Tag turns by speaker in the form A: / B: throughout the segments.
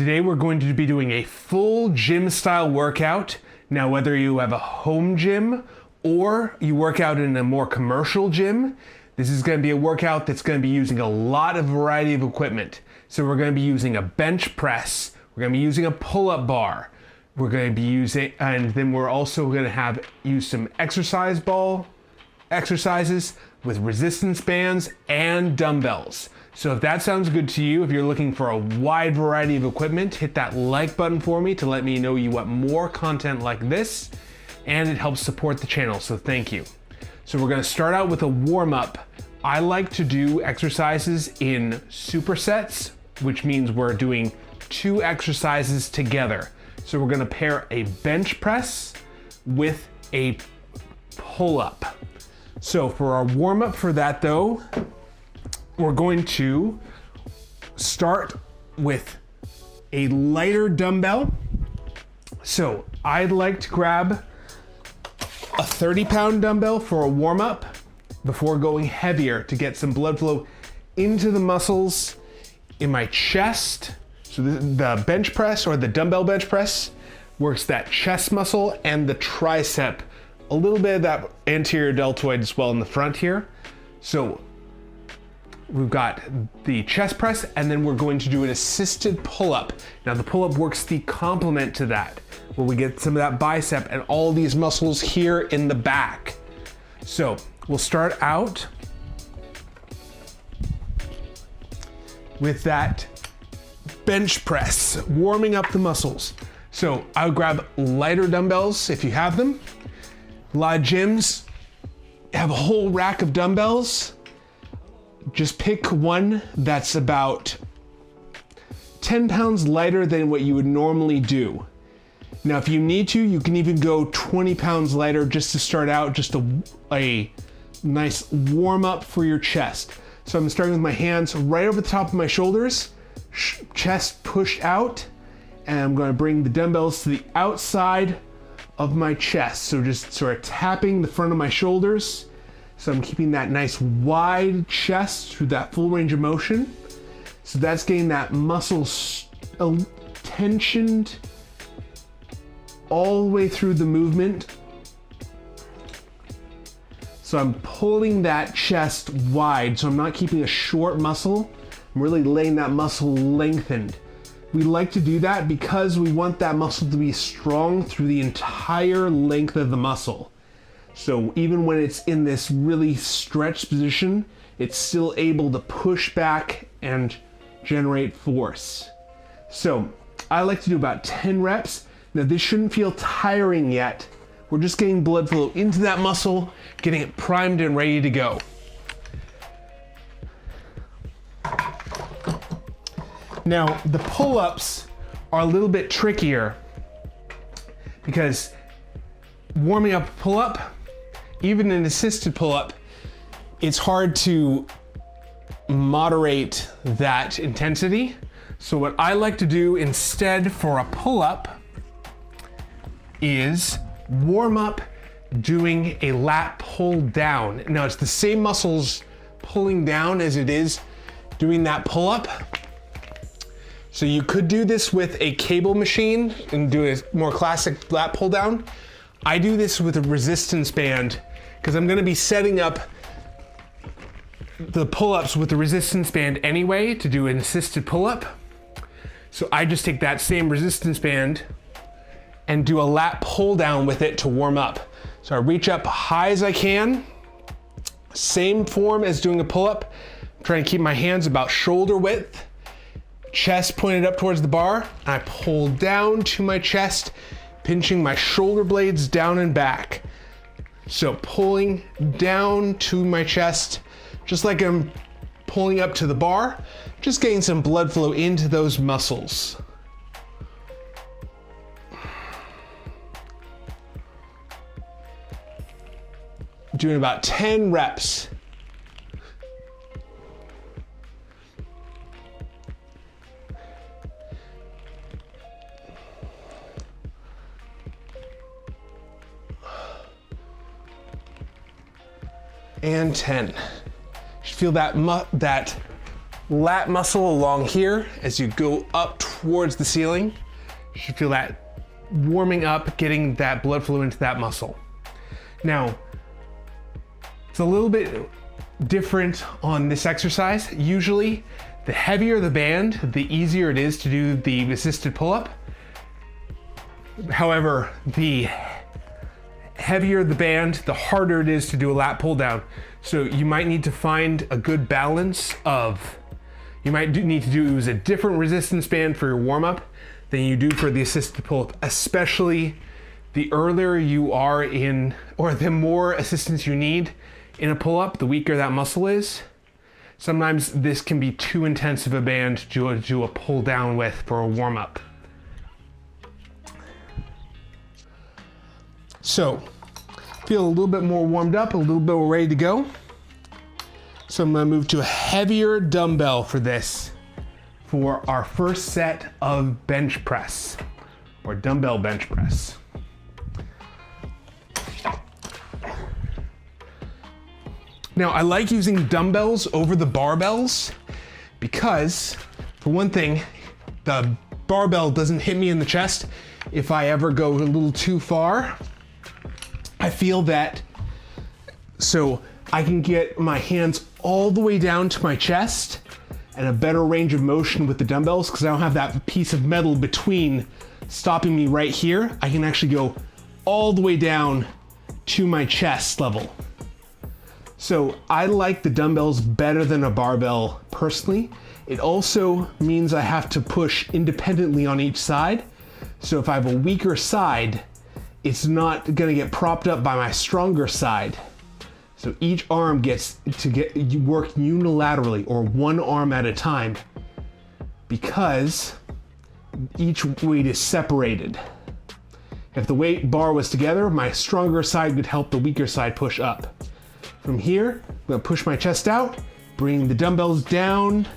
A: today we're going to be doing a full gym style workout. Now, whether you have a home gym or you work out in a more commercial gym, this is going to be a workout that's going to be using a lot of variety of equipment. So we're going to be using a bench press, we're going to be using a pull-up bar, we're going to be using, and then we're also going to use some exercise ball exercises with resistance bands and dumbbells. So if that sounds good to you, if you're looking for a wide variety of equipment, hit that like button for me to let me know you want more content like this, and it helps support the channel, so thank you. So we're gonna start out with a warm-up. I like to do exercises in supersets, which means we're doing 2 exercises together. So we're gonna pair a bench press with a pull-up. So for our warm-up for that though, we're going to start with a lighter dumbbell. So I'd like to grab a 30-pound dumbbell for a warm-up before going heavier to get some blood flow into the muscles in my chest. So the bench press or the dumbbell bench press works that chest muscle and the tricep, a little bit of that anterior deltoid as well in the front here. So we've got the chest press, and then we're going to do an assisted pull-up. Now the pull-up works the complement to that, where we get some of that bicep and all these muscles here in the back. So we'll start out with that bench press, warming up the muscles. So I would grab lighter dumbbells if you have them. A lot of gyms have a whole rack of dumbbells. Just pick one that's about 10 pounds lighter than what you would normally do. Now, if you need to, you can even go 20 pounds lighter just to start out, just a nice warm up for your chest. So I'm starting with my hands right over the top of my shoulders, chest pushed out, and I'm going to bring the dumbbells to the outside of my chest. So just sort of tapping the front of my shoulders. So I'm keeping that nice wide chest through that full range of motion. So that's getting that muscle tensioned all the way through the movement. So I'm pulling that chest wide, so I'm not keeping a short muscle. I'm really letting that muscle lengthened. We like to do that because we want that muscle to be strong through the entire length of the muscle. So even when it's in this really stretched position, it's still able to push back and generate force. So I like to do about 10 reps. Now this shouldn't feel tiring yet. We're just getting blood flow into that muscle, getting it primed and ready to go. Now the pull-ups are a little bit trickier because warming up a pull-up, even an assisted pull-up, it's hard to moderate that intensity. So what I like to do instead for a pull-up is warm up doing a lat pull down. Now it's the same muscles pulling down as it is doing that pull-up. So you could do this with a cable machine and do a more classic lat pull down. I do this with a resistance band because I'm going to be setting up the pull-ups with the resistance band anyway to do an assisted pull-up. So I just take that same resistance band and do a lat pull down with it to warm up. So I reach up high as I can, same form as doing a pull-up. I'm trying to keep my hands about shoulder width, chest pointed up towards the bar. I pull down to my chest, pinching my shoulder blades down and back. So pulling down to my chest, just like I'm pulling up to the bar, just getting some blood flow into those muscles. Doing about 10 reps. And 10. Feel that lat muscle along here as you go up towards the ceiling. You should feel that warming up, getting that blood flow into that muscle. Now, it's a little bit different on this exercise. Usually, the heavier the band, the easier it is to do the assisted pull-up. However, the heavier the band, the harder it is to do a lat pull down. So you might need to find a good balance of, you might need to use a different resistance band for your warm-up than you do for the assisted pull-up, especially the earlier you are in, or the more assistance you need in a pull-up, the weaker that muscle is. Sometimes this can be too intense of a band to do a pull down with for a warm-up. So, feel a little bit more warmed up, a little bit more ready to go. So I'm gonna move to a heavier dumbbell for this, for our first set of bench press, or dumbbell bench press. Now, I like using dumbbells over the barbells because, for one thing, the barbell doesn't hit me in the chest if I ever go a little too far. I feel that, so I can get my hands all the way down to my chest and a better range of motion with the dumbbells because I don't have that piece of metal between stopping me right here. I can actually go all the way down to my chest level. So I like the dumbbells better than a barbell personally. It also means I have to push independently on each side. So if I have a weaker side, it's not gonna get propped up by my stronger side. So each arm gets to work unilaterally, or one arm at a time, because each weight is separated. If the weight bar was together, my stronger side would help the weaker side push up. From here, I'm gonna push my chest out, bring the dumbbells down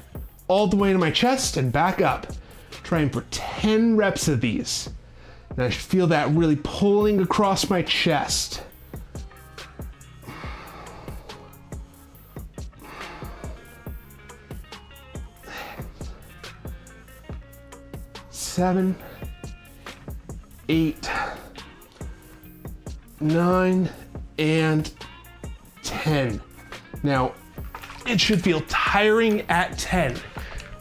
A: all the way to my chest and back up. Trying for 10 reps of these. And I should feel that really pulling across my chest. Seven, 8, 9, and 10. Now, it should feel tiring at 10,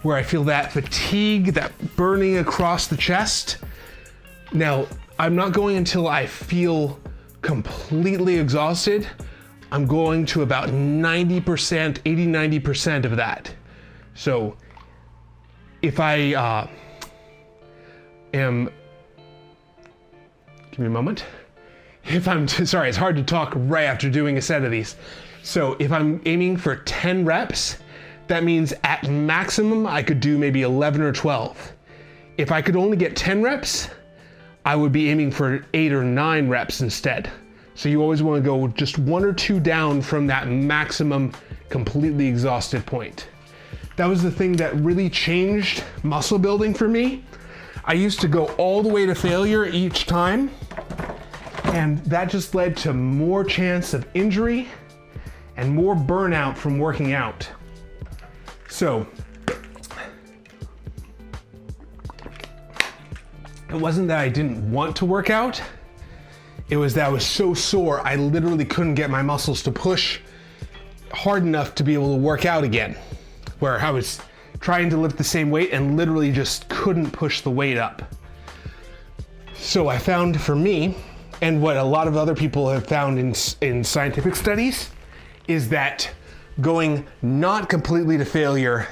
A: where I feel that fatigue, that burning across the chest. Now, I'm not going until I feel completely exhausted. I'm going to about 90%, 80, 90% of that. So if I give me a moment. Sorry, it's hard to talk right after doing a set of these. So if I'm aiming for 10 reps, that means at maximum I could do maybe 11 or 12. If I could only get 10 reps, I would be aiming for 8 or 9 reps instead. So you always want to go just 1 or 2 down from that maximum completely exhausted point. That was the thing that really changed muscle building for me. I used to go all the way to failure each time, and that just led to more chance of injury and more burnout from working out. So, it wasn't that I didn't want to work out, it was that I was so sore I literally couldn't get my muscles to push hard enough to be able to work out again. Where I was trying to lift the same weight and literally just couldn't push the weight up. So I found for me, and what a lot of other people have found in scientific studies, is that going not completely to failure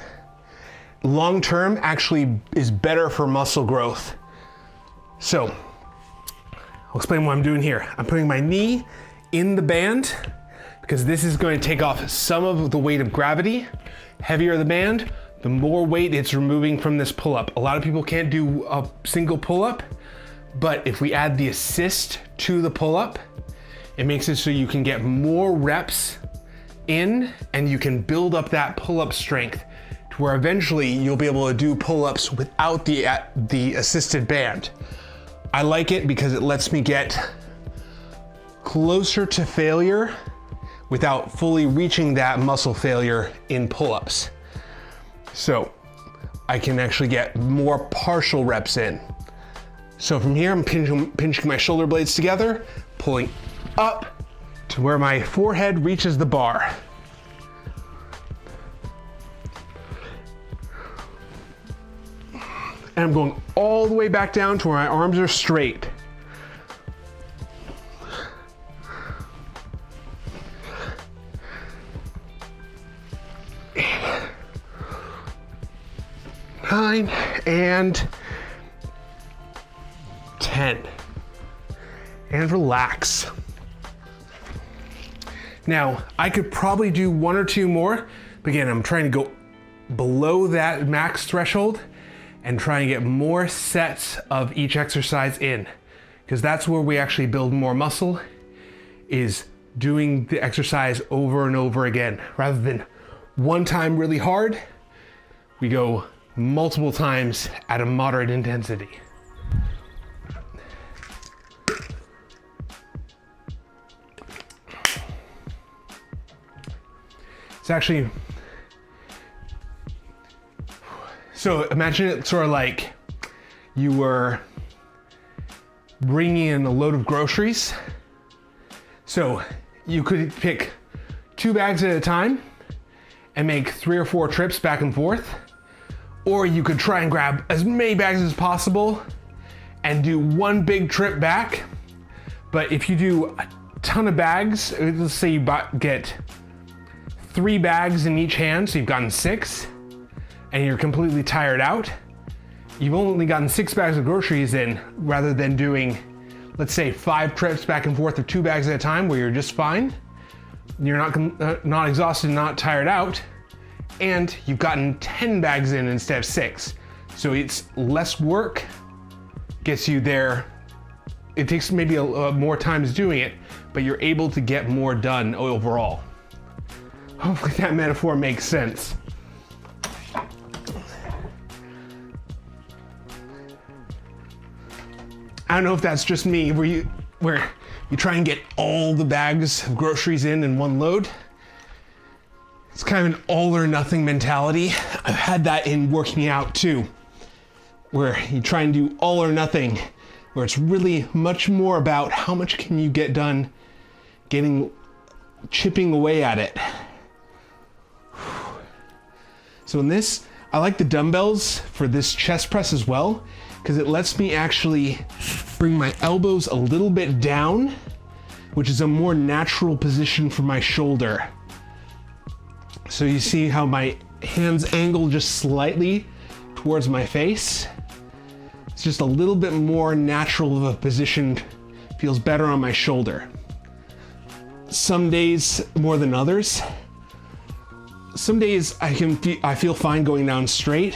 A: long term actually is better for muscle growth. So I'll explain what I'm doing here. I'm putting my knee in the band because this is going to take off some of the weight of gravity. Heavier the band, the more weight it's removing from this pull-up. A lot of people can't do a single pull-up, but if we add the assist to the pull-up, it makes it so you can get more reps in and you can build up that pull-up strength to where eventually you'll be able to do pull-ups without the assisted band. I like it because it lets me get closer to failure without fully reaching that muscle failure in pull-ups. So I can actually get more partial reps in. So from here, I'm pinching my shoulder blades together, pulling up to where my forehead reaches the bar. And I'm going all the way back down to where my arms are straight. Nine and 10. And relax. Now, I could probably do 1 or 2 more, but again, I'm trying to go below that max threshold and try and get more sets of each exercise in, because that's where we actually build more muscle, is doing the exercise over and over again. Rather than one time really hard, we go multiple times at a moderate intensity. It's actually, so imagine it sort of like you were bringing in a load of groceries. So you could pick 2 bags at a time and make 3 or 4 trips back and forth. Or you could try and grab as many bags as possible and do 1 big trip back. But if you do a ton of bags, let's say you get 3 bags in each hand, so you've gotten 6, and you're completely tired out, you've only gotten 6 bags of groceries in, rather than doing, let's say, 5 trips back and forth of 2 bags at a time where you're just fine. You're not exhausted, not tired out, and you've gotten 10 bags in instead of 6. So it's less work, gets you there. It takes maybe more time doing it, but you're able to get more done overall. Hopefully that metaphor makes sense. I don't know if that's just me, where you try and get all the bags of groceries in one load. It's kind of an all or nothing mentality. I've had that in working out too, where you try and do all or nothing, where it's really much more about how much can you get done, chipping away at it. So in this, I like the dumbbells for this chest press as well, because it lets me actually bring my elbows a little bit down, which is a more natural position for my shoulder. So you see how my hands angle just slightly towards my face. It's just a little bit more natural of a position, feels better on my shoulder. Some days more than others. Some days I feel fine going down straight.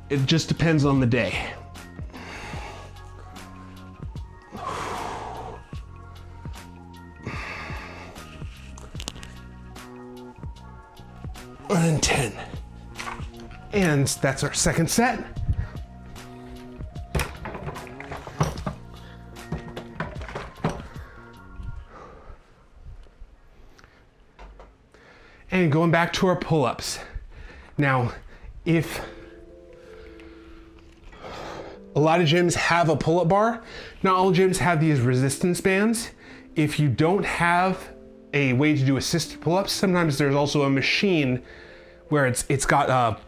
A: It just depends on the day. And 10. And that's our second set. And going back to our pull-ups. Now, if a lot of gyms have a pull-up bar, not all gyms have these resistance bands. If you don't have a way to do assisted pull-ups, sometimes there's also a machine where it's got a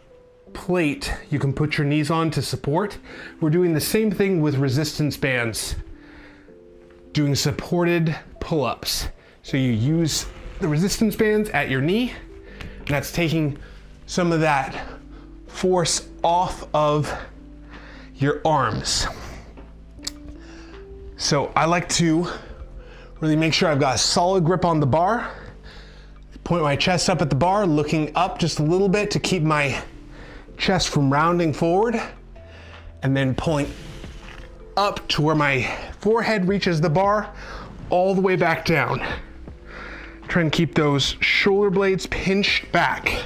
A: plate you can put your knees on to support. We're doing the same thing with resistance bands, doing supported pull-ups. So you use the resistance bands at your knee, and that's taking some of that force off of your arms. So I like to really make sure I've got a solid grip on the bar, point my chest up at the bar, looking up just a little bit to keep my chest from rounding forward, and then pulling up to where my forehead reaches the bar, all the way back down. Try and keep those shoulder blades pinched back.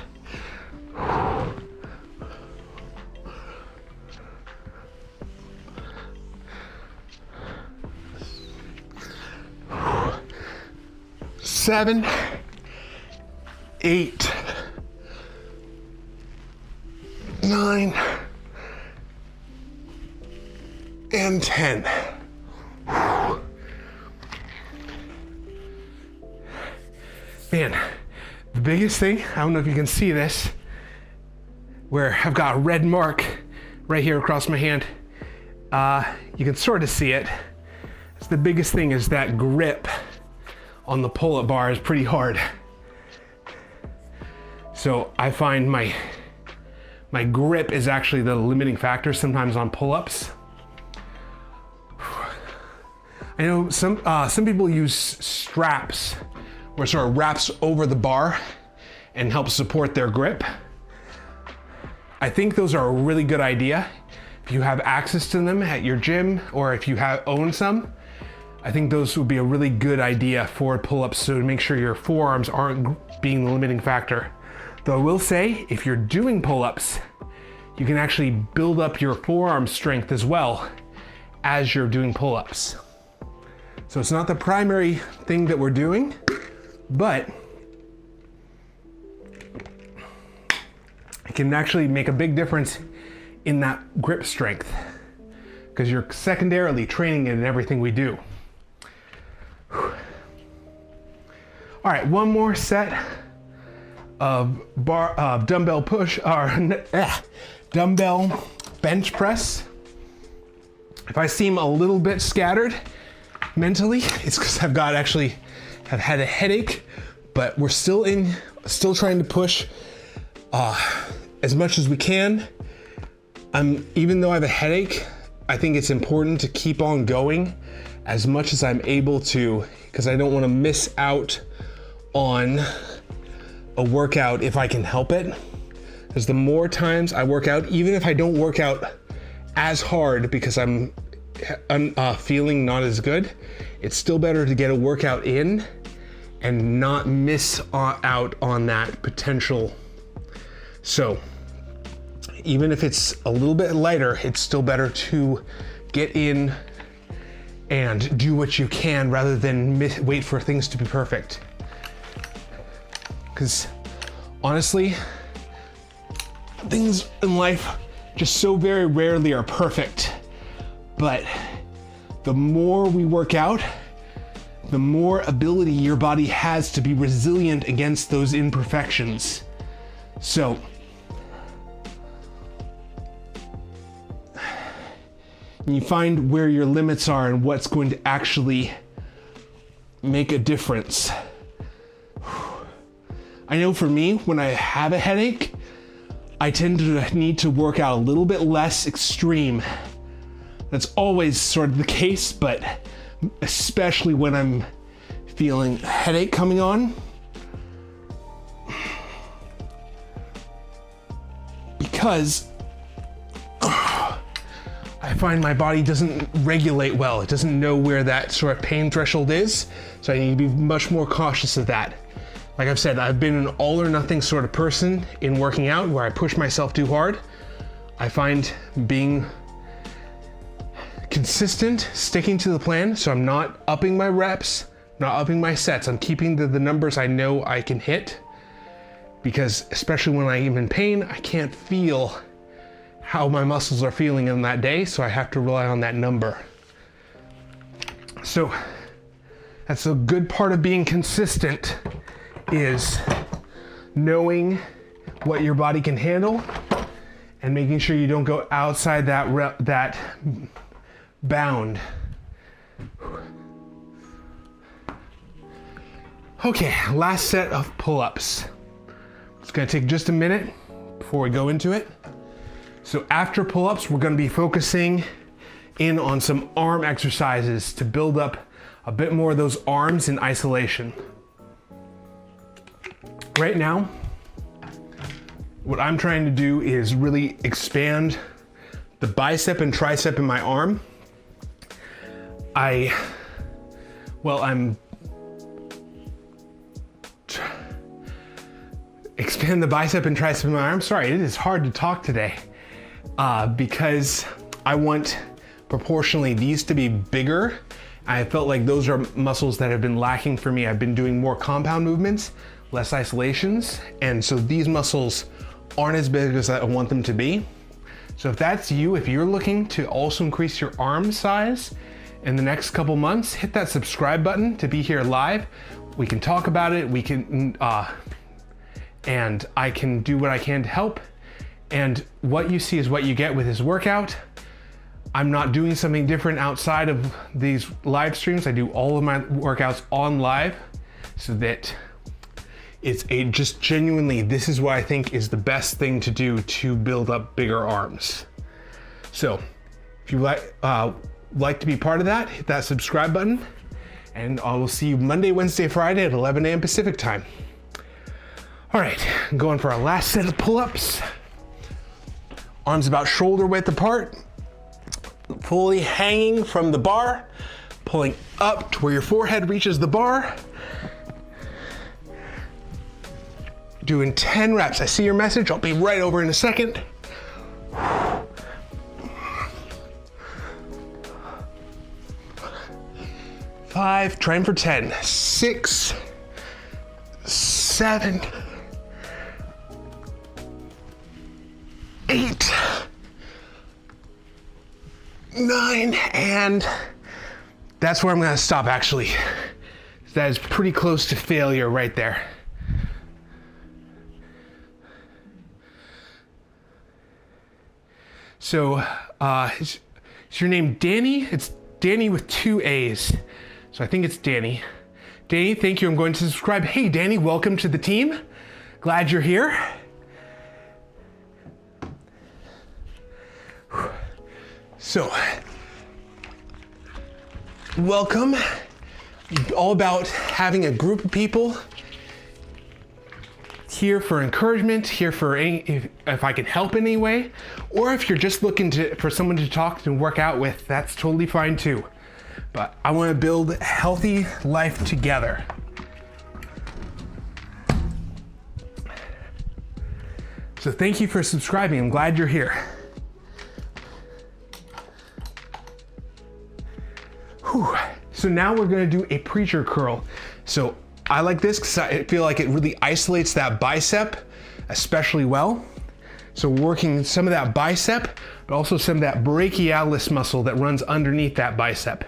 A: Seven, 8, 9, and 10. Man, the biggest thing, I don't know if you can see this, where I've got a red mark right here across my hand. You can sort of see it. It's the biggest thing is that grip on the pull-up bar is pretty hard. So I find my grip is actually the limiting factor sometimes on pull-ups. I know some people use straps where it sort of wraps over the bar and helps support their grip. I think those are a really good idea. If you have access to them at your gym or if you own some, I think those would be a really good idea for pull-ups, so to make sure your forearms aren't being the limiting factor. Though I will say, if you're doing pull-ups, you can actually build up your forearm strength as well as you're doing pull-ups. So it's not the primary thing that we're doing, but it can actually make a big difference in that grip strength because you're secondarily training it in everything we do. All right, one more set of dumbbell push or dumbbell bench press. If I seem a little bit scattered mentally, it's because I've had a headache, but we're still trying to push as much as we can. Even though I have a headache, I think it's important to keep on going as much as I'm able to, because I don't want to miss out on a workout if I can help it. Because the more times I work out, even if I don't work out as hard because I'm feeling not as good, it's still better to get a workout in and not miss out on that potential. So even if it's a little bit lighter, it's still better to get in and do what you can rather than wait for things to be perfect. Because honestly, things in life just so very rarely are perfect. But the more we work out, the more ability your body has to be resilient against those imperfections. So you find where your limits are and what's going to actually make a difference. I know for me, when I have a headache, I tend to need to work out a little bit less extreme. That's always sort of the case, but especially when I'm feeling a headache coming on, because I find my body doesn't regulate well. It doesn't know where that sort of pain threshold is, so I need to be much more cautious of that. Like I've said, I've been an all or nothing sort of person in working out where I push myself too hard. I find being consistent, sticking to the plan, so I'm not upping my reps, not upping my sets. I'm keeping the numbers I know I can hit, because especially when I'm in pain, I can't feel how my muscles are feeling in that day, so I have to rely on that number. So that's a good part of being consistent, is knowing what your body can handle and making sure you don't go outside that bound. Okay, last set of pull-ups. It's gonna take just a minute before we go into it. So after pull-ups, we're gonna be focusing in on some arm exercises to build up a bit more of those arms in isolation. Right now, what I'm trying to do is really expand the bicep and tricep in my arm. Expand the bicep and tricep in my arm. Sorry, it is hard to talk today because I want proportionally these to be bigger. I felt like those are muscles that have been lacking for me. I've been doing more compound movements, less isolations, and so these muscles aren't as big as I want them to be. So if that's you, if you're looking to also increase your arm size in the next couple months, hit that subscribe button to be here live. We can talk about it. We can, and I can do what I can to help. And what you see is what you get with this workout. I'm not doing something different outside of these live streams. I do all of my workouts on live so that it's just genuinely, this is what I think is the best thing to do to build up bigger arms. So if you like to be part of that, hit that subscribe button, and I will see you Monday, Wednesday, Friday at 11 a.m. Pacific time. All right, I'm going for our last set of pull-ups. Arms about shoulder width apart, fully hanging from the bar, pulling up to where your forehead reaches the bar. Doing 10 reps. I see your message. I'll be right over in a second. 5, trying for 10. 6, 7, 8, 9, and that's where I'm gonna stop actually. That is pretty close to failure right there. So, is your name Danny? It's Danny with 2 A's. So I think it's Danny. Danny, thank you. I'm going to subscribe. Hey, Danny, welcome to the team. Glad you're here. So, welcome. All about having a group of people here for encouragement, here for any, if I can help in any way, or if you're just looking for someone to talk and work out with, that's totally fine too. But I want to build a healthy life together. So thank you for subscribing. I'm glad you're here. Whew. So now we're going to do a preacher curl. So I like this because I feel like it really isolates that bicep especially well. So working some of that bicep, but also some of that brachialis muscle that runs underneath that bicep.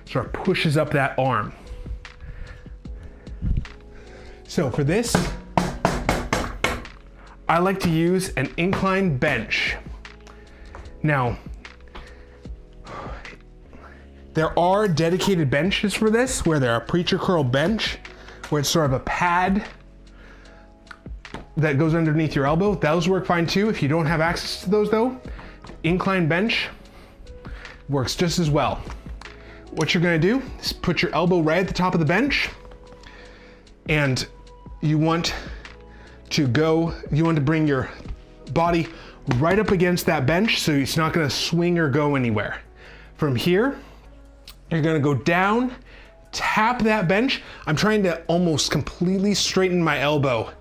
A: Sort of pushes up that arm. So for this, I like to use an incline bench. Now, there are dedicated benches for this, where there are preacher curl bench, where it's sort of a pad that goes underneath your elbow. Those work fine too. If you don't have access to those though, incline bench works just as well. What you're gonna do is put your elbow right at the top of the bench, and you want to bring your body right up against that bench so it's not gonna swing or go anywhere. From here, you're gonna go down, tap that bench. I'm trying to almost completely straighten my elbow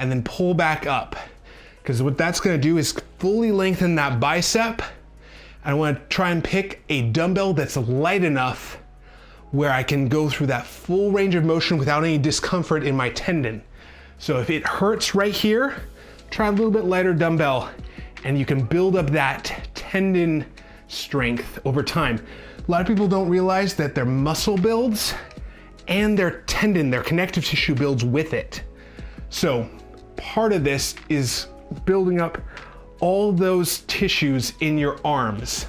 A: and then pull back up, because what that's gonna do is fully lengthen that bicep. I want to try and pick a dumbbell that's light enough where I can go through that full range of motion without any discomfort in my tendon. So if it hurts right here, try a little bit lighter dumbbell, and you can build up that tendon strength over time. A lot of people don't realize that their muscle builds and their tendon, their connective tissue builds with it. So part of this is building up all those tissues in your arms.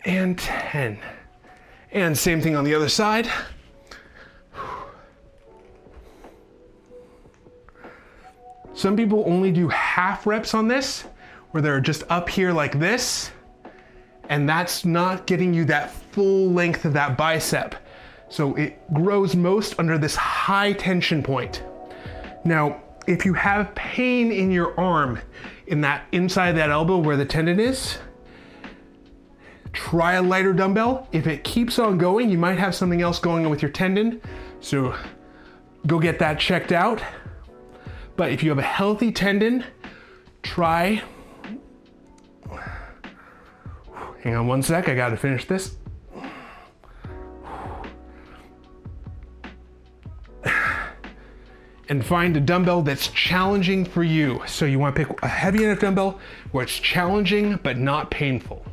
A: And 10. And same thing on the other side. Some people only do half reps on this, where they're just up here like this, and that's not getting you that full length of that bicep. So it grows most under this high tension point. Now, if you have pain in your arm, in that inside that elbow where the tendon is, try a lighter dumbbell. If it keeps on going, you might have something else going on with your tendon. So go get that checked out. But if you have a healthy tendon, try Hang on one sec, I gotta finish this. And find a dumbbell that's challenging for you. So you want to pick a heavy enough dumbbell where it's challenging but not painful.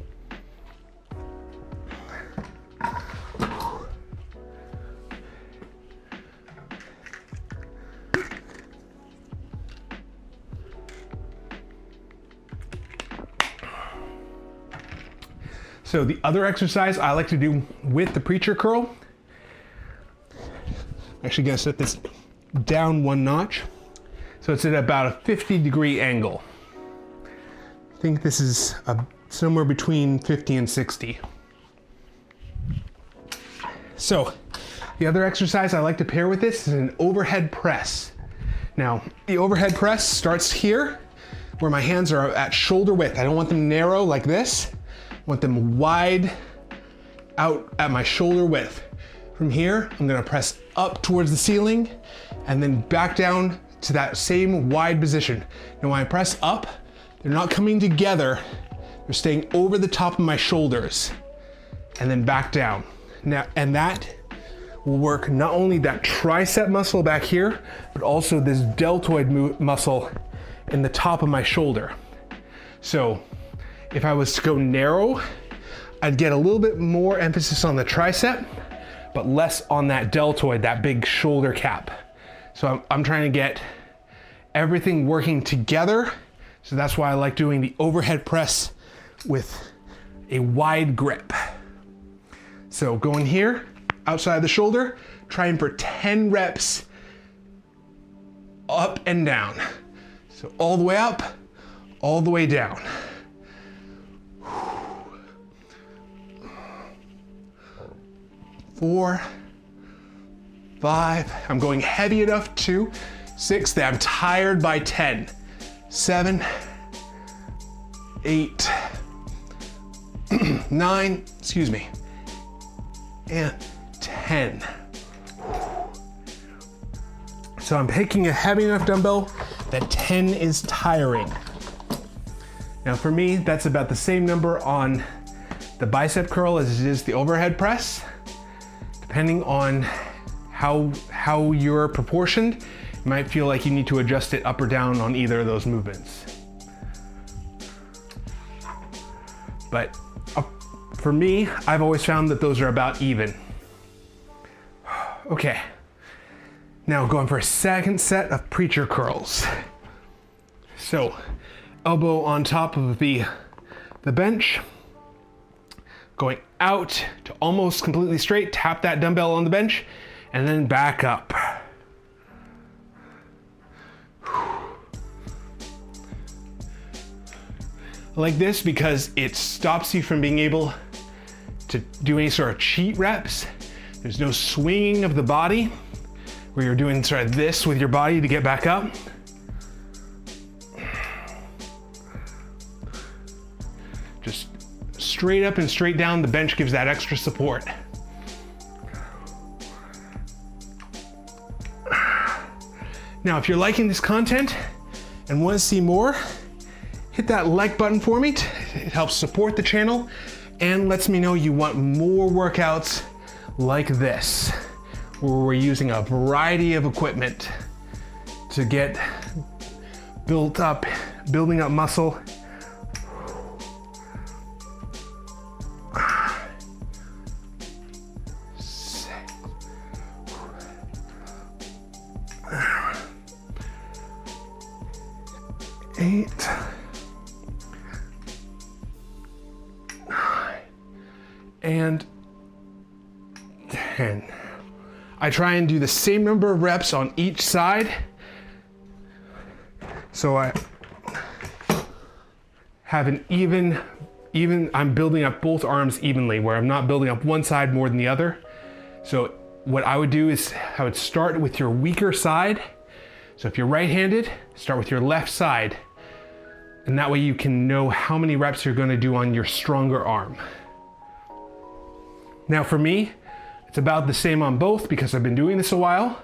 A: So the other exercise I like to do with the preacher curl, I'm actually gonna set this down one notch. So it's at about a 50-degree angle. I think this is somewhere between 50 and 60. So the other exercise I like to pair with this is an overhead press. Now, the overhead press starts here where my hands are at shoulder width. I don't want them narrow like this. I want them wide out at my shoulder width. From here, I'm gonna press up towards the ceiling and then back down to that same wide position. Now when I press up, they're not coming together. They're staying over the top of my shoulders and then back down. Now, and that will work not only that tricep muscle back here, but also this deltoid muscle in the top of my shoulder. So if I was to go narrow, I'd get a little bit more emphasis on the tricep, but less on that deltoid, that big shoulder cap. So I'm trying to get everything working together. So that's why I like doing the overhead press with a wide grip. So going here, outside the shoulder, trying for 10 reps up and down. So all the way up, all the way down. 4, 5, I'm going heavy enough to 6, that I'm tired by 10, 7, 8, 9, excuse me, and 10. So I'm picking a heavy enough dumbbell that 10 is tiring. Now for me, that's about the same number on the bicep curl as it is the overhead press. Depending on how you're proportioned, you might feel like you need to adjust it up or down on either of those movements. But for me, I've always found that those are about even. Okay, now going for a second set of preacher curls. So, elbow on top of the bench, going out to almost completely straight, tap that dumbbell on the bench, and then back up. I like this because it stops you from being able to do any sort of cheat reps. There's no swinging of the body where you're doing sort of this with your body to get back up. Just straight up and straight down, the bench gives that extra support. Now, if you're liking this content and want to see more, hit that like button for me. It helps support the channel and lets me know you want more workouts like this, where we're using a variety of equipment to get building up muscle. Eight, 9, and 10. I try and do the same number of reps on each side. So I have an even, I'm building up both arms evenly, where I'm not building up one side more than the other. So what I would do is I would start with your weaker side. So if you're right-handed, start with your left side. And that way you can know how many reps you're gonna do on your stronger arm. Now for me, it's about the same on both because I've been doing this a while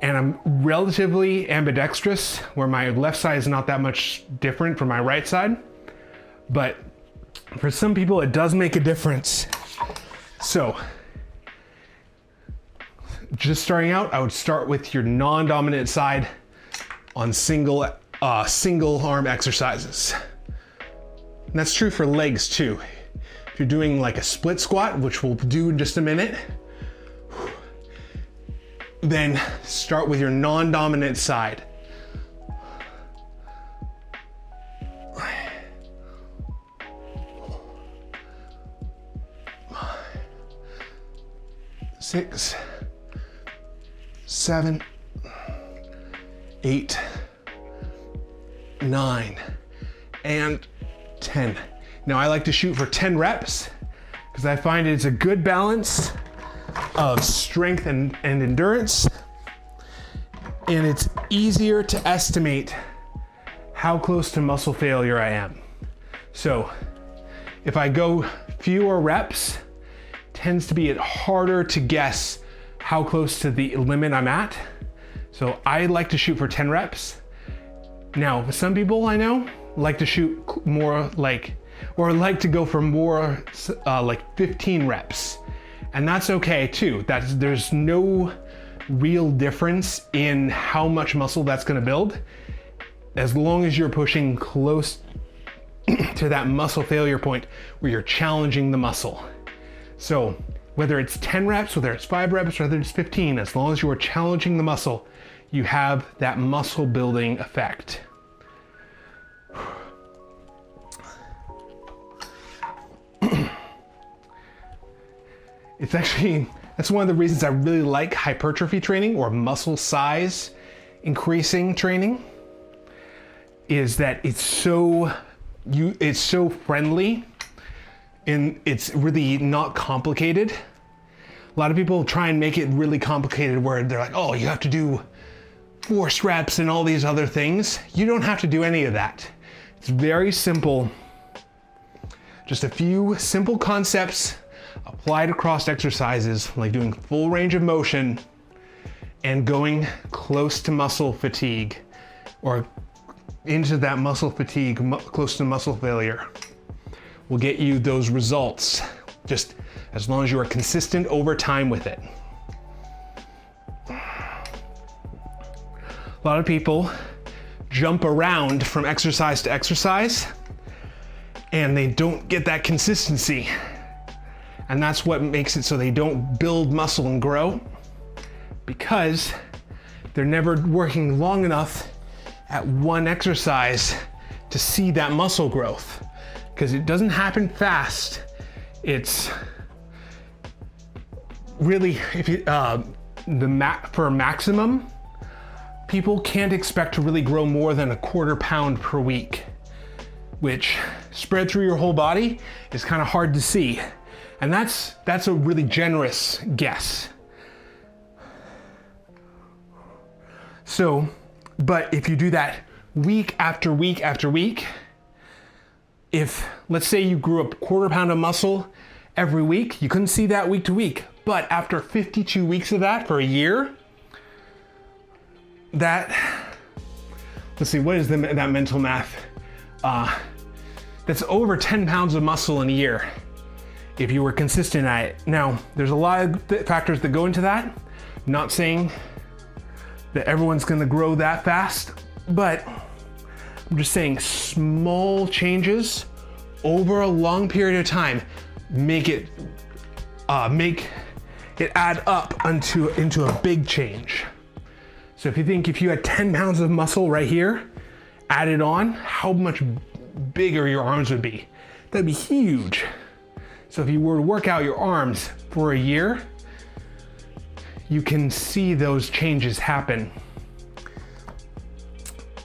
A: and I'm relatively ambidextrous where my left side is not that much different from my right side. But For some people, it does make a difference. So, just starting out, I would start with your non-dominant side on single arm exercises. And that's true for legs too. If you're doing like a split squat, which we'll do in just a minute, then start with your non-dominant side. Six, 7, 8, 9, and 10. Now I like to shoot for 10 reps because I find it's a good balance of strength and endurance, and it's easier to estimate how close to muscle failure I am. So if I go fewer reps, tends to be harder to guess how close to the limit I'm at. So I like to shoot for 10 reps. Now, some people I know like to shoot more or like to go for more like 15 reps. And that's okay too. There's no real difference in how much muscle that's gonna build, as long as you're pushing close to that muscle failure point where you're challenging the muscle. So whether it's 10 reps, whether it's 5 reps, whether it's 15, as long as you are challenging the muscle, you have that muscle building effect. That's one of the reasons I really like hypertrophy training, or muscle size increasing training, is that it's so friendly. And it's really not complicated. A lot of people try and make it really complicated where they're like, oh, you have to do force reps and all these other things. You don't have to do any of that. It's very simple. Just a few simple concepts applied across exercises, like doing full range of motion and going close to muscle fatigue, or into that muscle fatigue, close to muscle failure, will get you those results, just as long as you are consistent over time with it. A lot of people jump around from exercise to exercise and they don't get that consistency. And that's what makes it so they don't build muscle and grow, because they're never working long enough at one exercise to see that muscle growth. Because it doesn't happen fast. It's really, for maximum, people can't expect to really grow more than 1/4 pound per week, which spread through your whole body is kind of hard to see. And that's a really generous guess. So, but if you do that week after week after week, if, let's say you grew up 1/4 pound of muscle every week, you couldn't see that week to week. But after 52 weeks of that for a year, let's see, what is that mental math? That's over 10 pounds of muscle in a year if you were consistent at it. Now, there's a lot of factors that go into that. Not saying that everyone's gonna grow that fast, but I'm just saying small changes over a long period of time make it add up into a big change. So if you had 10 pounds of muscle right here, added on, how much bigger your arms would be. That'd be huge. So if you were to work out your arms for a year, you can see those changes happen.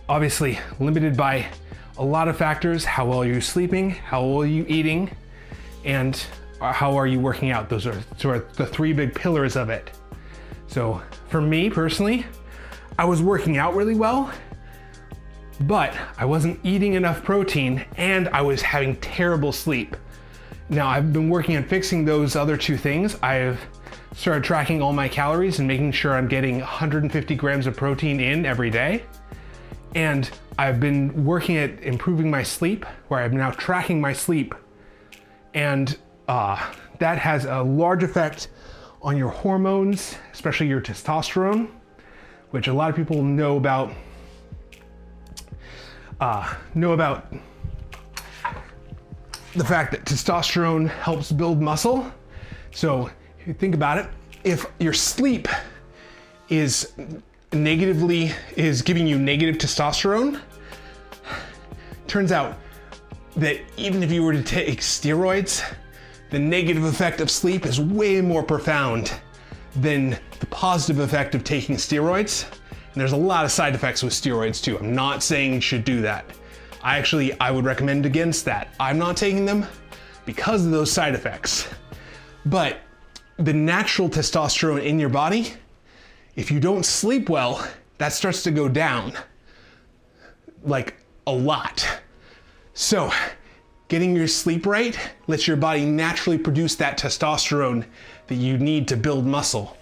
A: Obviously limited by a lot of factors: how well you're sleeping, how well you eating, and how are you working out. Those are sort of the 3 big pillars of it. So for me personally, I was working out really well, but I wasn't eating enough protein and I was having terrible sleep. Now I've been working on fixing those other 2 things. I've started tracking all my calories and making sure I'm getting 150 grams of protein in every day. And I've been working at improving my sleep, where I'm now tracking my sleep And that has a large effect on your hormones, especially your testosterone, which a lot of people know about the fact that testosterone helps build muscle. So if you think about it, if your sleep is giving you negative testosterone, turns out that even if you were to take steroids, the negative effect of sleep is way more profound than the positive effect of taking steroids. And there's a lot of side effects with steroids too. I'm not saying you should do that. I would recommend against that. I'm not taking them because of those side effects. But the natural testosterone in your body, if you don't sleep well, that starts to go down like a lot. So getting your sleep right lets your body naturally produce that testosterone that you need to build muscle.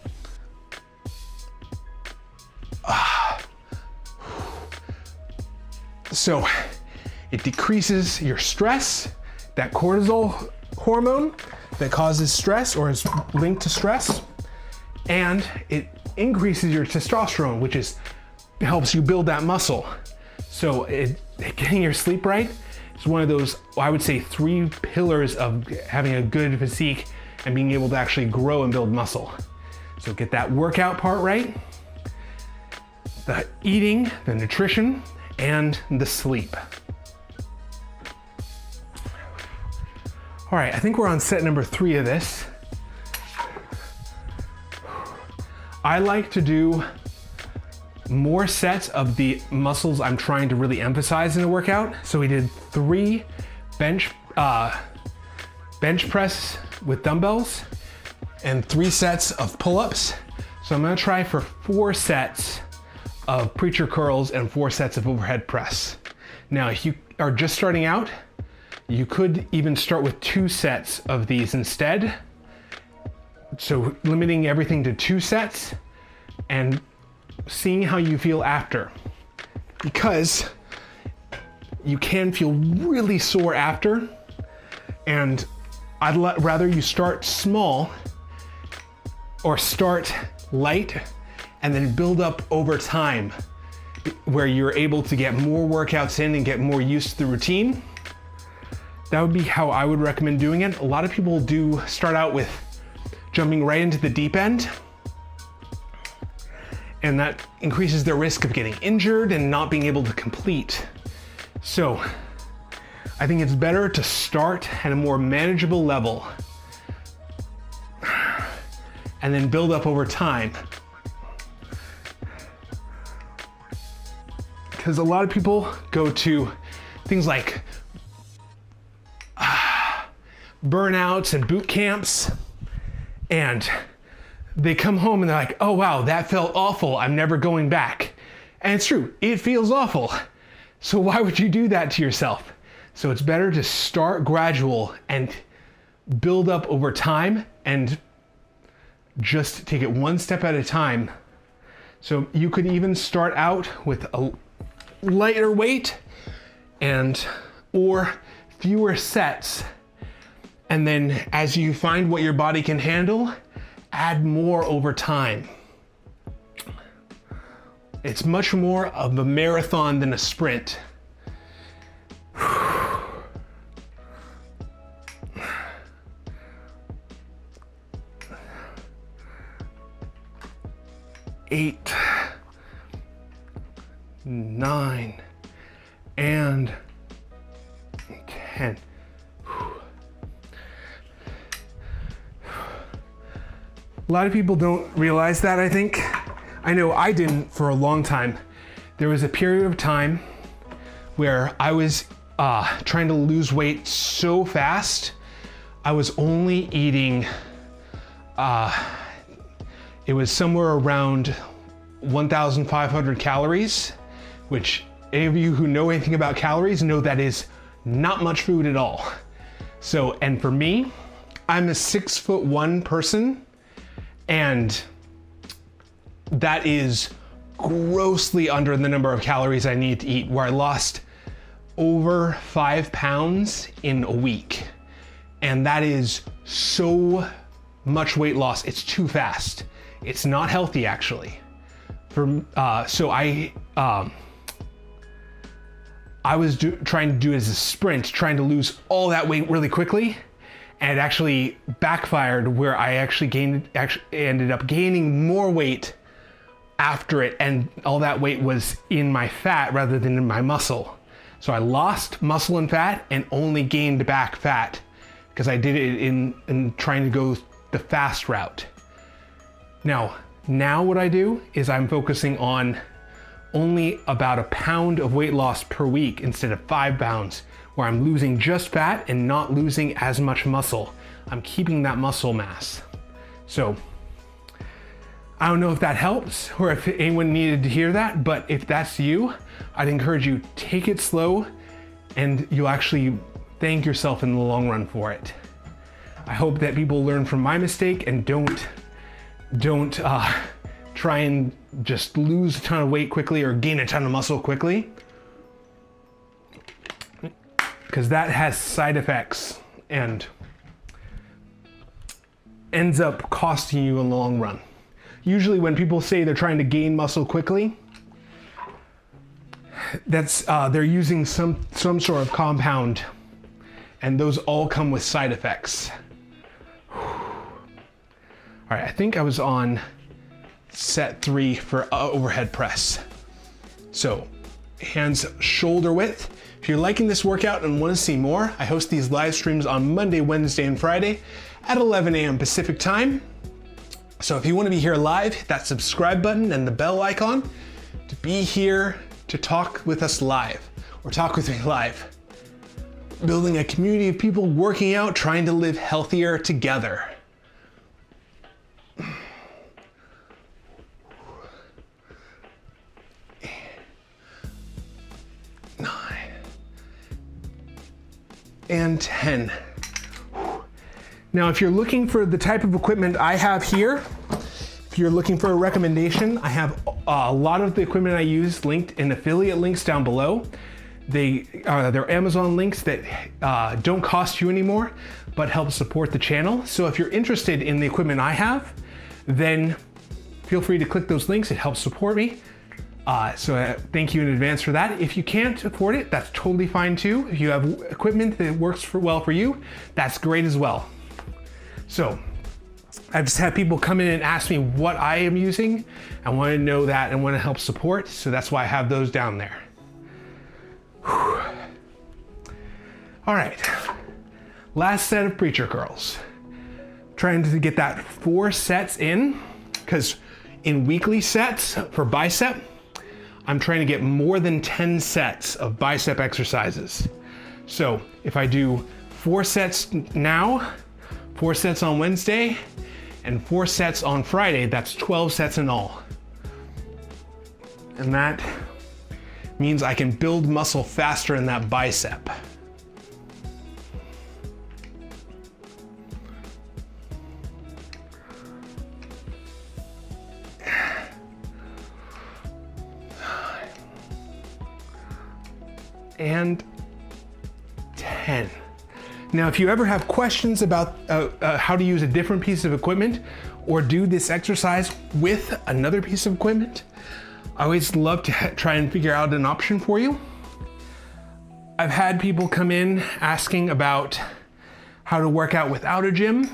A: So it decreases your stress, that cortisol hormone that causes stress or is linked to stress, and it increases your testosterone, which helps you build that muscle. So getting your sleep right is one of those, I would say, 3 pillars of having a good physique and being able to actually grow and build muscle. So get that workout part right, the eating, the nutrition, and the sleep. All right, I think we're on set number 3 of this. I like to do more sets of the muscles I'm trying to really emphasize in the workout. So we did 3 bench press with dumbbells and 3 sets of pull-ups. So I'm gonna try for 4 sets of preacher curls and 4 sets of overhead press. Now, if you are just starting out, you could even start with 2 sets of these instead. So limiting everything to 2 sets and seeing how you feel after. Because you can feel really sore after, and I'd rather you start small or start light and then build up over time, where you're able to get more workouts in and get more used to the routine. That would be how I would recommend doing it. A lot of people do start out with jumping right into the deep end, and that increases their risk of getting injured and not being able to complete. So I think it's better to start at a more manageable level and then build up over time. Because a lot of people go to things like burnouts and boot camps, and they come home and they're like, oh wow, that felt awful, I'm never going back. And it's true, it feels awful. So why would you do that to yourself? So it's better to start gradual and build up over time and just take it one step at a time. So you could even start out with a lighter weight or fewer sets. And then as you find what your body can handle, add more over time. It's much more of a marathon than a sprint. Eight, 9, and 10. A lot of people don't realize that, I think. I know I didn't for a long time. There was a period of time where I was trying to lose weight so fast. I was only eating, it was somewhere around 1,500 calories, which any of you who know anything about calories know that is not much food at all. So, and for me, I'm a 6'1" person, and that is grossly under the number of calories I need to eat, where I lost over 5 pounds in a week. And that is so much weight loss. It's too fast. It's not healthy actually. So I was trying to do it as a sprint, trying to lose all that weight really quickly, and it actually backfired where I actually ended up gaining more weight after it, and all that weight was in my fat rather than in my muscle. So I lost muscle and fat and only gained back fat because I did it in trying to go the fast route. Now what I do is I'm focusing on only about a pound of weight loss per week instead of 5 pounds, where I'm losing just fat and not losing as much muscle. I'm keeping that muscle mass. So I don't know if that helps or if anyone needed to hear that, but if that's you, I'd encourage you, take it slow and you'll actually thank yourself in the long run for it. I hope that people learn from my mistake and don't try and just lose a ton of weight quickly or gain a ton of muscle quickly, because that has side effects and ends up costing you in the long run. Usually when people say they're trying to gain muscle quickly, that's they're using some sort of compound, and those all come with side effects. All right, I think I was on set 3 for overhead press. So hands shoulder width. If you're liking this workout and want to see more, I host these live streams on Monday, Wednesday, and Friday at 11 a.m. Pacific time. So if you want to be here live, hit that subscribe button and the bell icon to be here to talk with us live, or talk with me live. Building a community of people working out, trying to live healthier together. And 10. Now, if you're looking for the type of equipment I have here, if you're looking for a recommendation, I have a lot of the equipment I use linked in affiliate links down below. They're Amazon links that don't cost you anymore, but help support the channel. So if you're interested in the equipment I have, then feel free to click those links. It helps support me. So thank you in advance for that. If you can't afford it, that's totally fine too. If you have equipment that works well for you, that's great as well. So I've just had people come in and ask me what I am using. I want to know that and want to help support. So that's why I have those down there. Whew. All right, last set of preacher curls. Trying to get that 4 sets in, because in weekly sets for bicep, I'm trying to get more than 10 sets of bicep exercises. So if I do 4 sets now, 4 sets on Wednesday, and 4 sets on Friday, that's 12 sets in all. And that means I can build muscle faster in that bicep. And 10. Now, if you ever have questions about how to use a different piece of equipment or do this exercise with another piece of equipment, I always love to try and figure out an option for you. I've had people come in asking about how to work out without a gym.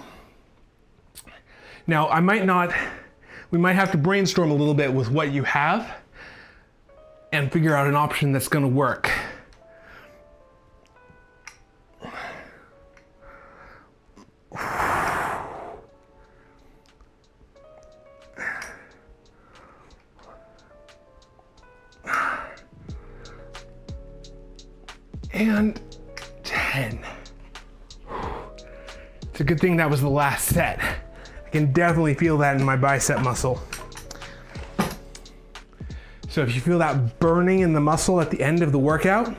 A: Now, we might have to brainstorm a little bit with what you have and figure out an option that's going to work. And 10. It's a good thing that was the last set. I can definitely feel that in my bicep muscle. So if you feel that burning in the muscle at the end of the workout,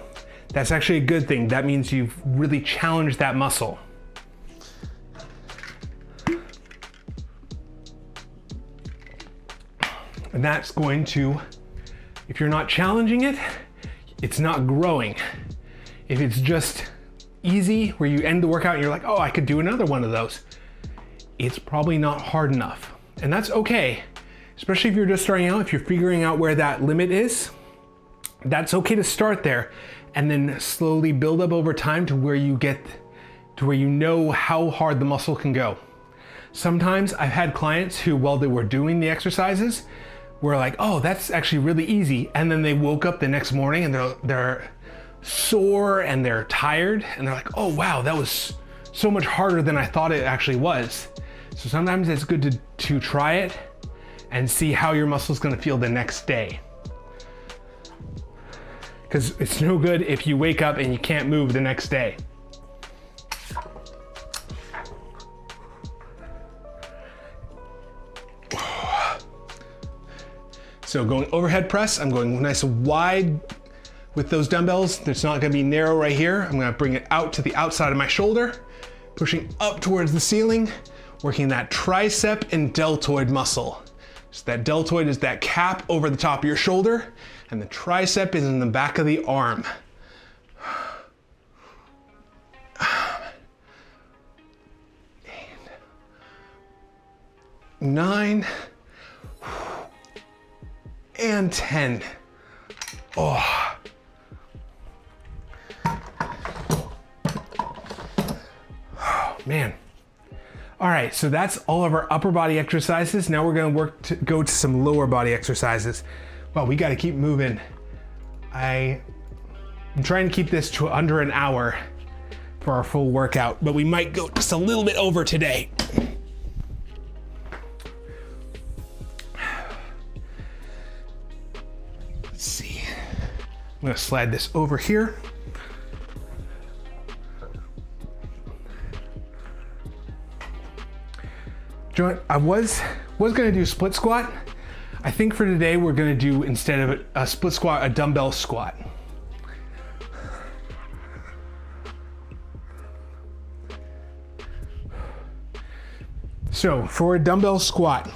A: that's actually a good thing. That means you've really challenged that muscle. And that's going to, if you're not challenging it, it's not growing. If it's just easy where you end the workout and you're like, oh, I could do another one of those. It's probably not hard enough. And that's okay, especially if you're just starting out, if you're figuring out where that limit is, that's okay to start there and then slowly build up over time to where you get to where you know how hard the muscle can go. Sometimes I've had clients who, while they were doing the exercises, were like, oh, that's actually really easy. And then they woke up the next morning and they're sore and they're tired and they're like, oh wow, that was so much harder than I thought it actually was. So sometimes it's good to try it and see how your muscle's gonna feel the next day. Because it's no good if you wake up and you can't move the next day. So going overhead press, I'm going nice and wide with those dumbbells. It's not gonna be narrow right here. I'm gonna bring it out to the outside of my shoulder, pushing up towards the ceiling, working that tricep and deltoid muscle. So that deltoid is that cap over the top of your shoulder, and the tricep is in the back of the arm. 8, 9, and 10. Oh. Oh, man. All right, so that's all of our upper body exercises. Now we're gonna go to some lower body exercises. Well, we gotta keep moving. I'm trying to keep this to under an hour for our full workout, but we might go just a little bit over today. Let's see. I'm gonna slide this over here. I was gonna do split squat. I think for today we're gonna do, instead of a split squat, a dumbbell squat. So for a dumbbell squat,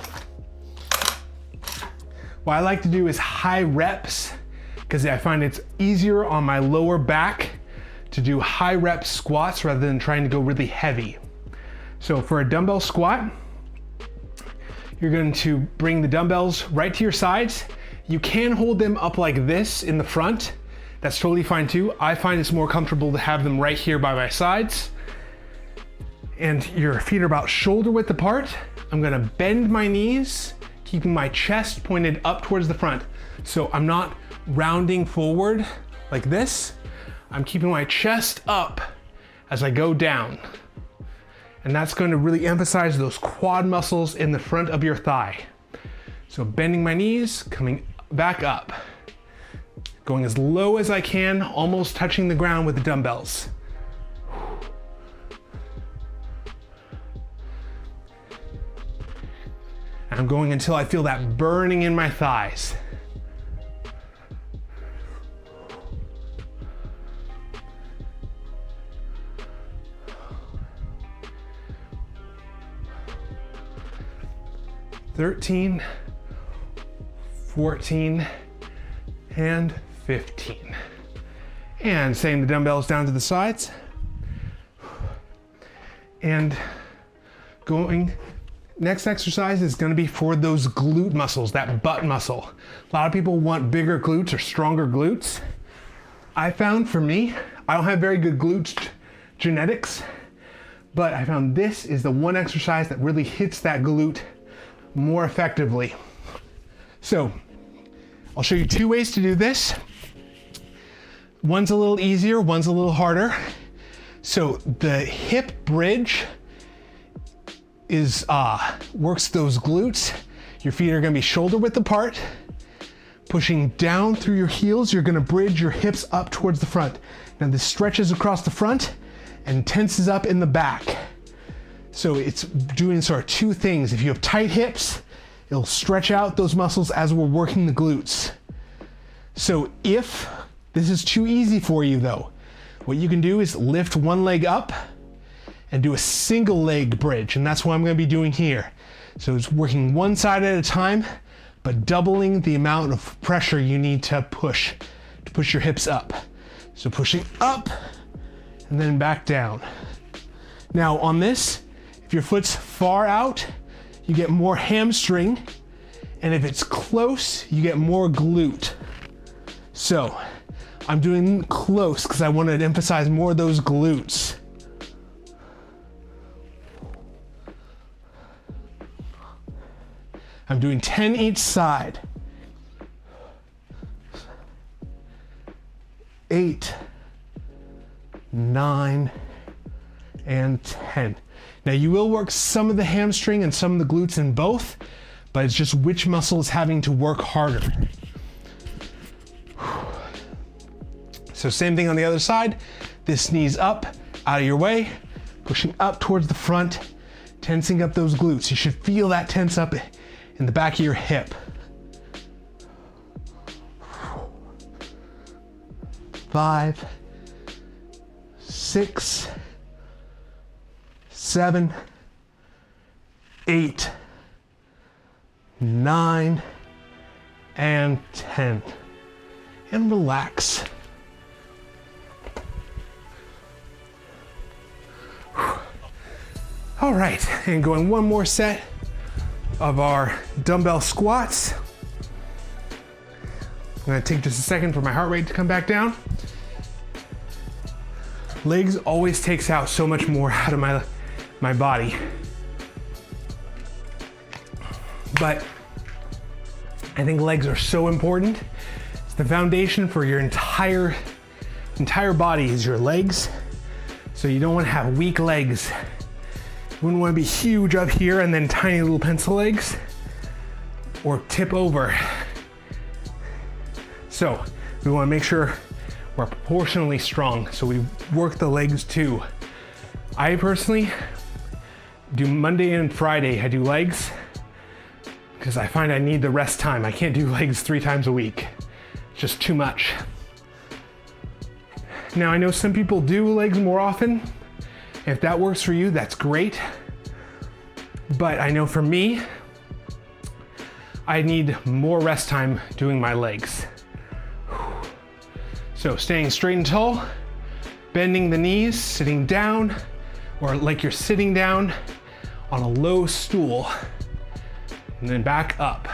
A: what I like to do is high reps, because I find it's easier on my lower back to do high rep squats rather than trying to go really heavy. So for a dumbbell squat, you're going to bring the dumbbells right to your sides. You can hold them up like this in the front. That's totally fine too. I find it's more comfortable to have them right here by my sides. And your feet are about shoulder width apart. I'm gonna bend my knees, keeping my chest pointed up towards the front. So I'm not rounding forward like this. I'm keeping my chest up as I go down. And that's going to really emphasize those quad muscles in the front of your thigh. So bending my knees, coming back up. Going as low as I can, almost touching the ground with the dumbbells. And I'm going until I feel that burning in my thighs. "13, 14, and 15. And setting the dumbbells down to the sides. And going, next exercise is gonna be for those glute muscles, that butt muscle. A lot of people want bigger glutes or stronger glutes. I found for me, I don't have very good glute genetics, but I found this is the one exercise that really hits that glute more effectively. So I'll show you two ways to do this. One's a little easier, one's a little harder. So the hip bridge is works those glutes. Your feet are gonna be shoulder width apart. Pushing down through your heels, you're gonna bridge your hips up towards the front. Now this stretches across the front and tenses up in the back. So it's doing sort of two things. If you have tight hips, it'll stretch out those muscles as we're working the glutes. So if this is too easy for you though, what you can do is lift one leg up and do a single leg bridge. And that's what I'm gonna be doing here. So it's working one side at a time, but doubling the amount of pressure you need to push your hips up. So pushing up and then back down. Now on this, if your foot's far out, you get more hamstring, and if it's close, you get more glute. So I'm doing close because I want to emphasize more of those glutes. I'm doing 10 each side. 8, 9, and 10. Now you will work some of the hamstring and some of the glutes in both, but it's just which muscle is having to work harder. So same thing on the other side. This knee's up, out of your way, pushing up towards the front, tensing up those glutes. You should feel that tense up in the back of your hip. 5, 6, 7, 8, 9, and 10. And relax. All right, and going one more set of our dumbbell squats. I'm gonna take just a second for my heart rate to come back down. Legs always takes out so much more out of my body. But I think legs are so important. It's the foundation for your entire body is your legs. So you don't want to have weak legs. You wouldn't want to be huge up here and then tiny little pencil legs or tip over. So we want to make sure we're proportionally strong. So we work the legs too. I personally do Monday and Friday, I do legs because I find I need the rest time. I can't do legs 3 times a week. It's just too much. Now I know some people do legs more often. If that works for you, that's great. But I know for me, I need more rest time doing my legs. So staying straight and tall, bending the knees, sitting down, or like you're sitting down on a low stool, and then back up.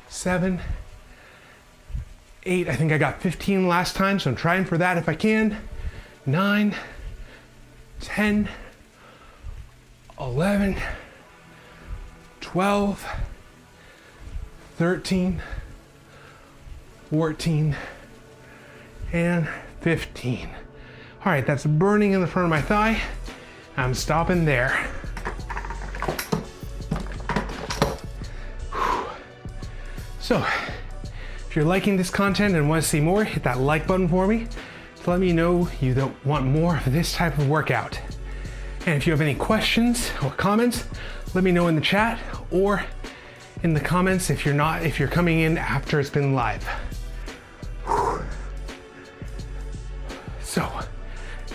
A: Seven, 8, I think I got 15 last time, so I'm trying for that if I can. 9, 10, 11, 12, 13, 14, and 15. All right, that's burning in the front of my thigh. I'm stopping there. So, if you're liking this content and want to see more, hit that like button for me to let me know you don't want more of this type of workout. And if you have any questions or comments, let me know in the chat or in the comments if you're coming in after it's been live. So,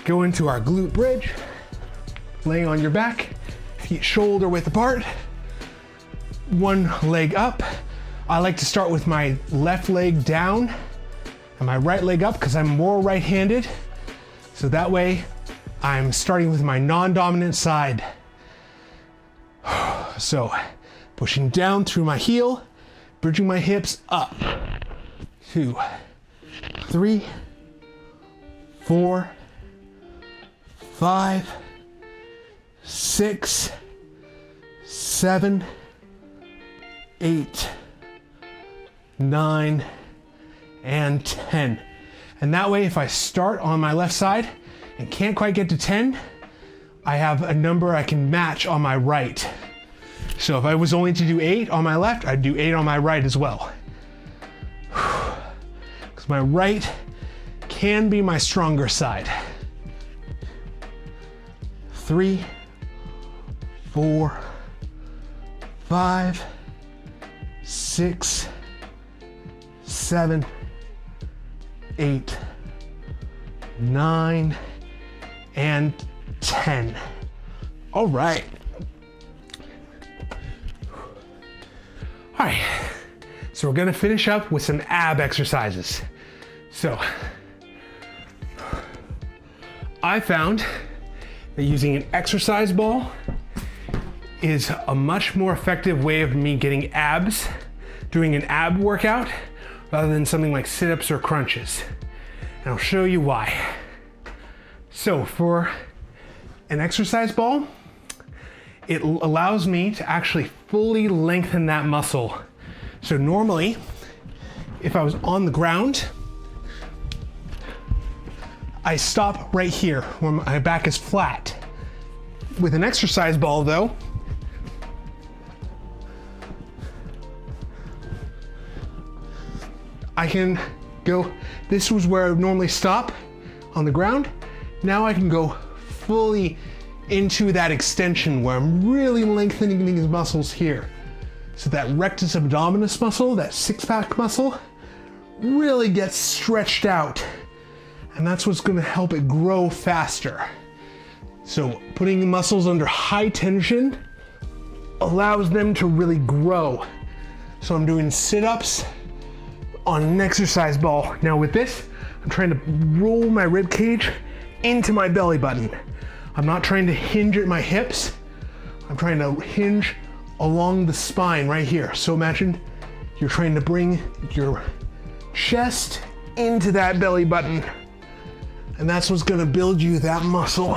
A: go into our glute bridge, laying on your back, feet shoulder width apart, one leg up. I like to start with my left leg down and my right leg up because I'm more right-handed. So that way I'm starting with my non-dominant side. So pushing down through my heel, bridging my hips up. 2, 3, 4, 5, 6, 7, 8, 9, and 10. And that way, if I start on my left side and can't quite get to 10, I have a number I can match on my right. So if I was only to do 8 on my left, I'd do 8 on my right as well. Because my right can be my stronger side. 3, 4, 5, 6, 7, 8, 9, and 10. All right. All right, so we're gonna finish up with some ab exercises. So, I found that using an exercise ball is a much more effective way of me getting abs, doing an ab workout, rather than something like sit-ups or crunches. And I'll show you why. So for an exercise ball, it allows me to actually fully lengthen that muscle. So normally, if I was on the ground, I stop right here where my back is flat. With an exercise ball though, I can go, this was where I would normally stop on the ground. Now I can go fully into that extension where I'm really lengthening these muscles here. So that rectus abdominis muscle, that six-pack muscle, really gets stretched out. And that's what's gonna help it grow faster. So putting the muscles under high tension allows them to really grow. So I'm doing sit-ups on an exercise ball. Now with this, I'm trying to roll my rib cage into my belly button. I'm not trying to hinge at my hips. I'm trying to hinge along the spine right here. So imagine you're trying to bring your chest into that belly button. And that's what's gonna build you that muscle.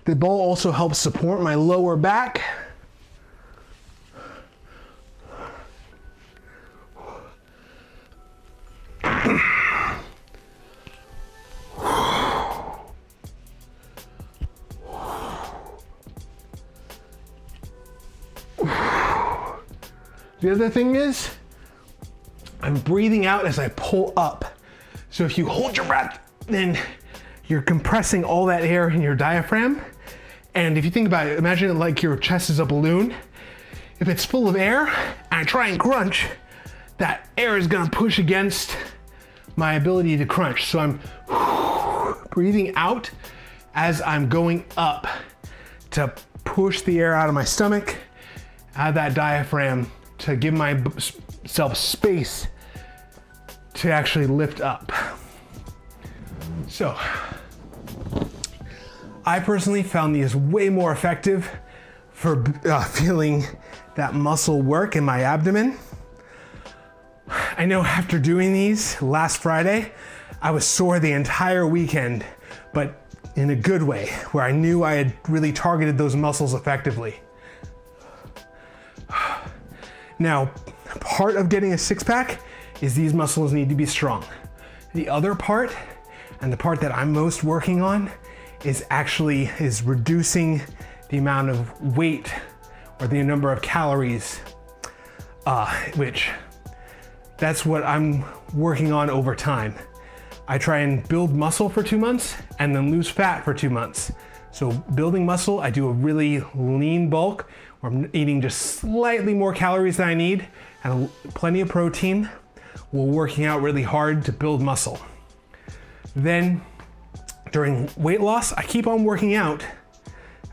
A: The ball also helps support my lower back. The other thing is, I'm breathing out as I pull up. So if you hold your breath, then you're compressing all that air in your diaphragm. And if you think about it, imagine it like your chest is a balloon. If it's full of air and I try and crunch, that air is gonna push against my ability to crunch. So I'm breathing out as I'm going up to push the air out of my stomach, out of that diaphragm, to give myself space to actually lift up. So, I personally found these way more effective for feeling that muscle work in my abdomen. I know after doing these last Friday, I was sore the entire weekend, but in a good way, where I knew I had really targeted those muscles effectively. Now, part of getting a six-pack is these muscles need to be strong. The other part, and the part that I'm most working on, is reducing the amount of weight or the number of calories, which that's what I'm working on over time. I try and build muscle for 2 months and then lose fat for 2 months. So building muscle, I do a really lean bulk where I'm eating just slightly more calories than I need and plenty of protein while working out really hard to build muscle. Then during weight loss, I keep on working out.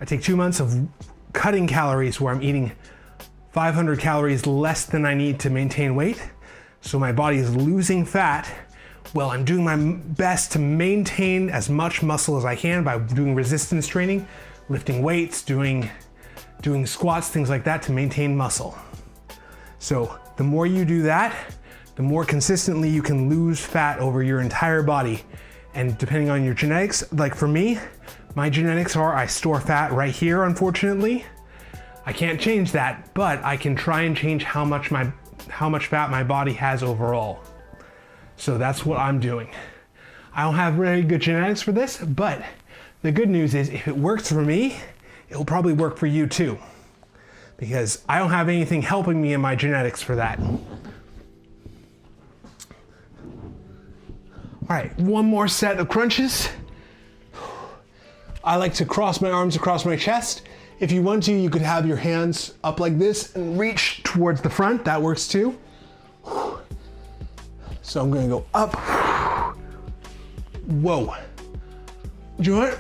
A: I take 2 months of cutting calories where I'm eating 500 calories less than I need to maintain weight. So my body is losing fat. Well, I'm doing my best to maintain as much muscle as I can by doing resistance training, lifting weights, doing squats, things like that to maintain muscle. So the more you do that, the more consistently you can lose fat over your entire body. And depending on your genetics, like for me, my genetics are I store fat right here, unfortunately. I can't change that, but I can try and change how much fat my body has overall. So that's what I'm doing. I don't have very good genetics for this, but the good news is if it works for me, it'll probably work for you too, because I don't have anything helping me in my genetics for that. All right, one more set of crunches. I like to cross my arms across my chest. If you want to, you could have your hands up like this and reach towards the front. That works too. So I'm gonna go up. Whoa. Do you know what?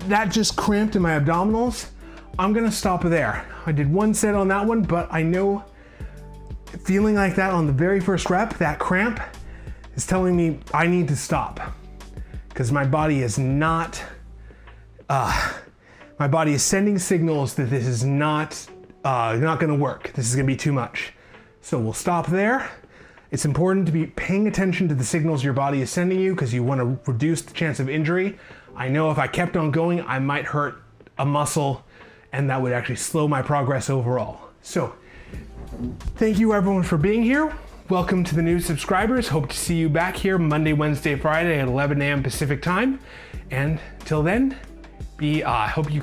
A: that just cramped in my abdominals. I'm gonna stop there. I did 1 set on that one, but I know feeling like that on the very first rep, that cramp is telling me I need to stop because my body is not, my body is sending signals that this is not gonna work. This is gonna be too much. So we'll stop there. It's important to be paying attention to the signals your body is sending you because you wanna reduce the chance of injury. I know if I kept on going, I might hurt a muscle and that would actually slow my progress overall. So thank you everyone for being here. Welcome to the new subscribers. Hope to see you back here Monday, Wednesday, Friday at 11 a.m. Pacific time. And till then, I hope you